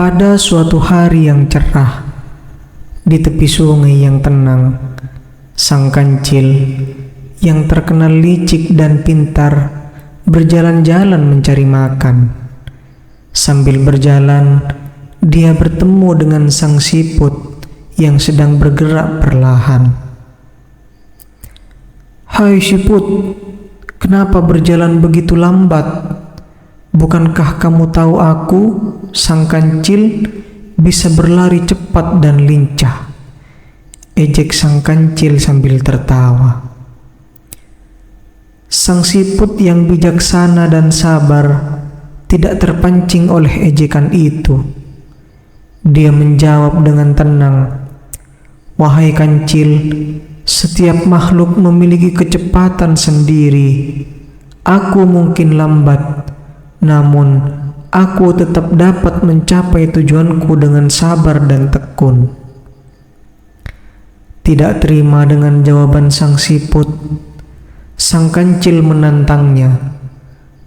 Pada suatu hari yang cerah, di tepi sungai yang tenang, sang kancil yang terkenal licik dan pintar berjalan-jalan mencari makan. Sambil berjalan, dia bertemu dengan sang siput yang sedang bergerak perlahan. "Hai siput, kenapa berjalan begitu lambat? Bukankah kamu tahu aku, sang kancil, bisa berlari cepat dan lincah?" ejek sang kancil sambil tertawa. Sang siput yang bijaksana dan sabar tidak terpancing oleh ejekan itu. Dia menjawab dengan tenang, "Wahai kancil, setiap makhluk memiliki kecepatan sendiri. Aku mungkin lambat, namun aku tetap dapat mencapai tujuanku dengan sabar dan tekun." Tidak terima dengan jawaban sang siput, sang kancil menantangnya.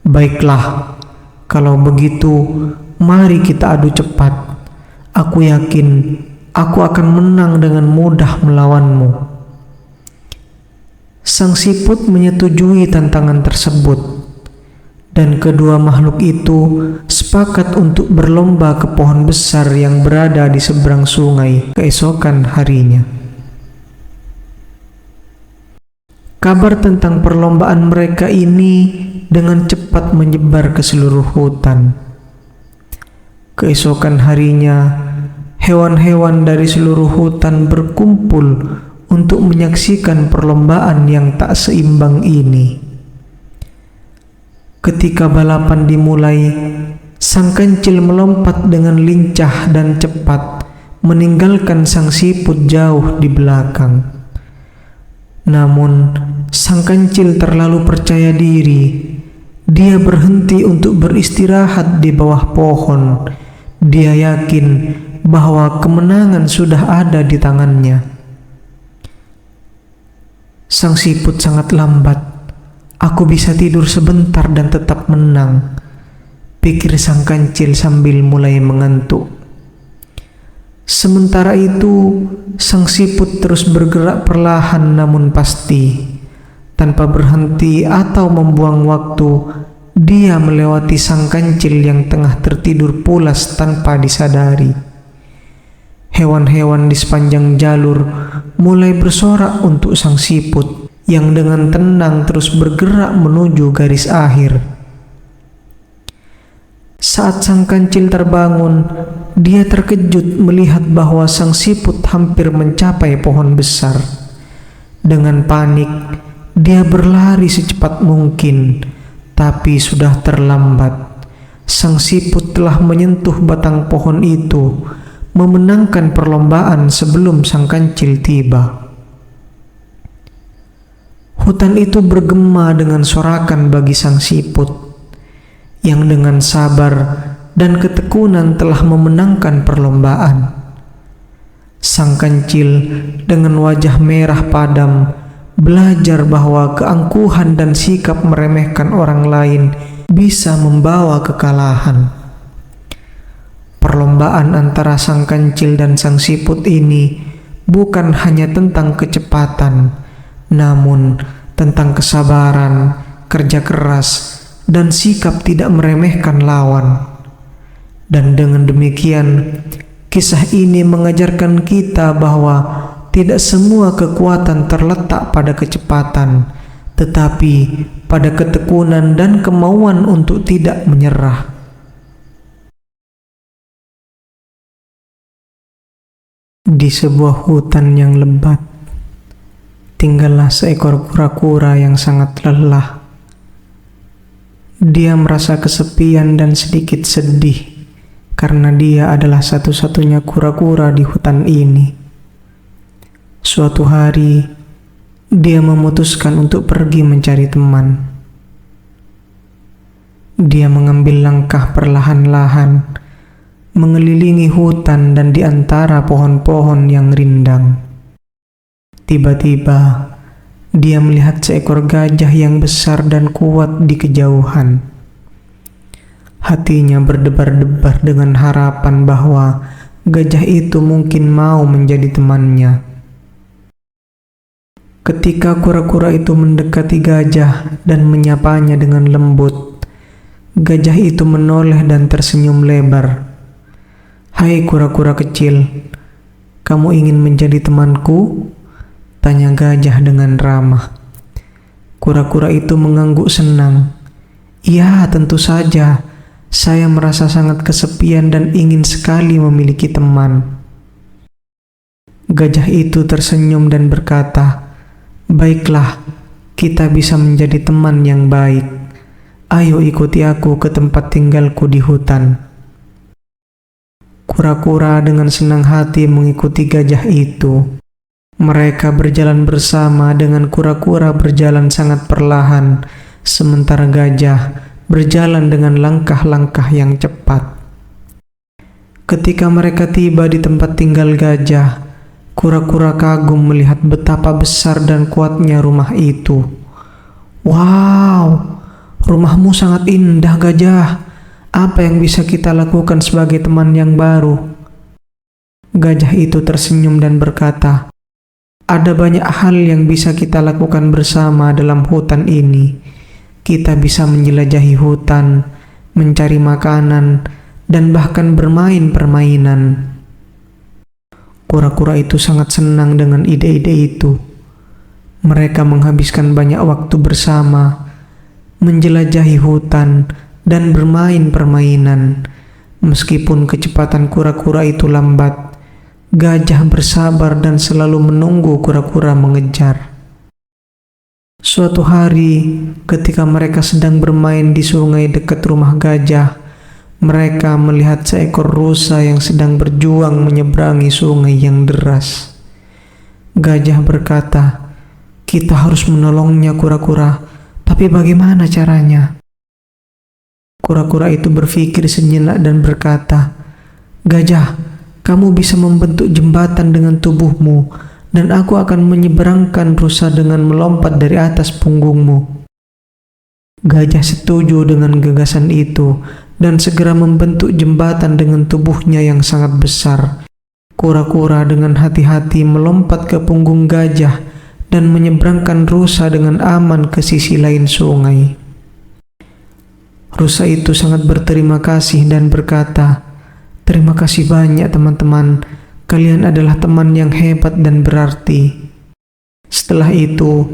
"Baiklah, kalau begitu mari kita adu cepat. Aku yakin aku akan menang dengan mudah melawanmu." Sang siput menyetujui tantangan tersebut, dan kedua makhluk itu sepakat untuk berlomba ke pohon besar yang berada di seberang sungai keesokan harinya. Kabar tentang perlombaan mereka ini dengan cepat menyebar ke seluruh hutan. Keesokan harinya, hewan-hewan dari seluruh hutan berkumpul untuk menyaksikan perlombaan yang tak seimbang ini. Ketika balapan dimulai, sang kancil melompat dengan lincah dan cepat, meninggalkan sang siput jauh di belakang. Namun, sang kancil terlalu percaya diri. Dia berhenti untuk beristirahat di bawah pohon. Dia yakin bahwa kemenangan sudah ada di tangannya. Sang siput sangat lambat. "Aku bisa tidur sebentar dan tetap menang," pikir sang kancil sambil mulai mengantuk. Sementara itu, sang siput terus bergerak perlahan namun pasti. Tanpa berhenti atau membuang waktu, dia melewati sang kancil yang tengah tertidur pulas tanpa disadari. Hewan-hewan di sepanjang jalur mulai bersorak untuk sang siput yang dengan tenang terus bergerak menuju garis akhir. Saat sang kancil terbangun, dia terkejut melihat bahwa sang siput hampir mencapai pohon besar. Dengan panik, dia berlari secepat mungkin, tapi sudah terlambat. Sang siput telah menyentuh batang pohon itu, memenangkan perlombaan sebelum sang kancil tiba. Hutan itu bergema dengan sorakan bagi sang siput, yang dengan sabar dan ketekunan telah memenangkan perlombaan. Sang kancil dengan wajah merah padam belajar bahwa keangkuhan dan sikap meremehkan orang lain bisa membawa kekalahan. Perlombaan antara sang kancil dan sang siput ini bukan hanya tentang kecepatan, namun tentang kesabaran, kerja keras, dan sikap tidak meremehkan lawan. Dan dengan demikian, kisah ini mengajarkan kita bahwa tidak semua kekuatan terletak pada kecepatan, tetapi pada ketekunan dan kemauan untuk tidak menyerah. Di sebuah hutan yang lebat, tinggallah seekor kura-kura yang sangat lelah. Dia merasa kesepian dan sedikit sedih karena dia adalah satu-satunya kura-kura di hutan ini. Suatu hari, dia memutuskan untuk pergi mencari teman. Dia mengambil langkah perlahan-lahan, mengelilingi hutan dan di antara pohon-pohon yang rindang. Tiba-tiba, dia melihat seekor gajah yang besar dan kuat di kejauhan. Hatinya berdebar-debar dengan harapan bahwa gajah itu mungkin mau menjadi temannya. Ketika kura-kura itu mendekati gajah dan menyapanya dengan lembut, gajah itu menoleh dan tersenyum lebar. "Hai kura-kura kecil, kamu ingin menjadi temanku?" tanya gajah dengan ramah. Kura-kura itu mengangguk senang. "Iya, tentu saja. Saya merasa sangat kesepian dan ingin sekali memiliki teman." Gajah itu tersenyum dan berkata, "Baiklah, kita bisa menjadi teman yang baik. Ayo ikuti aku ke tempat tinggalku di hutan." Kura-kura dengan senang hati mengikuti gajah itu. Mereka berjalan bersama dengan kura-kura berjalan sangat perlahan, sementara gajah berjalan dengan langkah-langkah yang cepat. Ketika mereka tiba di tempat tinggal gajah, kura-kura kagum melihat betapa besar dan kuatnya rumah itu. "Wow, rumahmu sangat indah, gajah. Apa yang bisa kita lakukan sebagai teman yang baru?" Gajah itu tersenyum dan berkata, "Ada banyak hal yang bisa kita lakukan bersama dalam hutan ini. Kita bisa menjelajahi hutan, mencari makanan, dan bahkan bermain permainan." Kura-kura itu sangat senang dengan ide-ide itu. Mereka menghabiskan banyak waktu bersama, menjelajahi hutan, dan bermain permainan. Meskipun kecepatan kura-kura itu lambat, gajah bersabar dan selalu menunggu kura-kura mengejar. Suatu hari, ketika mereka sedang bermain di sungai dekat rumah gajah, mereka melihat seekor rusa yang sedang berjuang menyeberangi sungai yang deras. Gajah berkata, "Kita harus menolongnya, kura-kura. Tapi bagaimana caranya?" Kura-kura itu berpikir sejenak dan berkata, "Gajah, kamu bisa membentuk jembatan dengan tubuhmu, dan aku akan menyeberangkan rusa dengan melompat dari atas punggungmu." Gajah setuju dengan gagasan itu dan segera membentuk jembatan dengan tubuhnya yang sangat besar. Kura-kura dengan hati-hati melompat ke punggung gajah dan menyeberangkan rusa dengan aman ke sisi lain sungai. Rusa itu sangat berterima kasih dan berkata, "Terima kasih banyak teman-teman, kalian adalah teman yang hebat dan berarti." Setelah itu,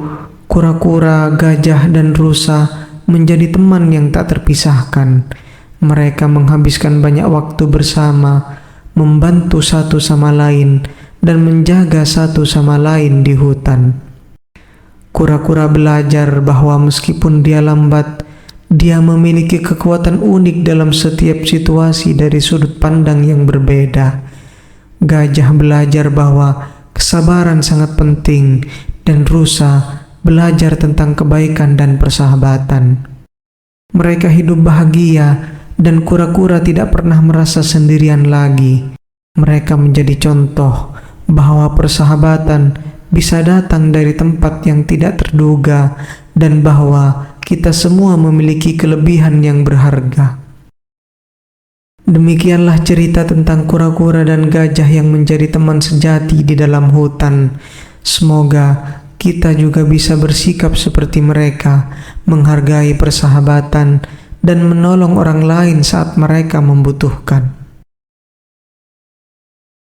kura-kura, gajah, dan rusa menjadi teman yang tak terpisahkan. Mereka menghabiskan banyak waktu bersama, membantu satu sama lain, dan menjaga satu sama lain di hutan. Kura-kura belajar bahwa meskipun dia lambat, dia memiliki kekuatan unik dalam setiap situasi dari sudut pandang yang berbeda. Gajah belajar bahwa kesabaran sangat penting, dan rusa belajar tentang kebaikan dan persahabatan. Mereka hidup bahagia, dan kura-kura tidak pernah merasa sendirian lagi. Mereka menjadi contoh bahwa persahabatan bisa datang dari tempat yang tidak terduga, dan bahwa kita semua memiliki kelebihan yang berharga. Demikianlah cerita tentang kura-kura dan gajah yang menjadi teman sejati di dalam hutan. Semoga kita juga bisa bersikap seperti mereka, menghargai persahabatan, dan menolong orang lain saat mereka membutuhkan.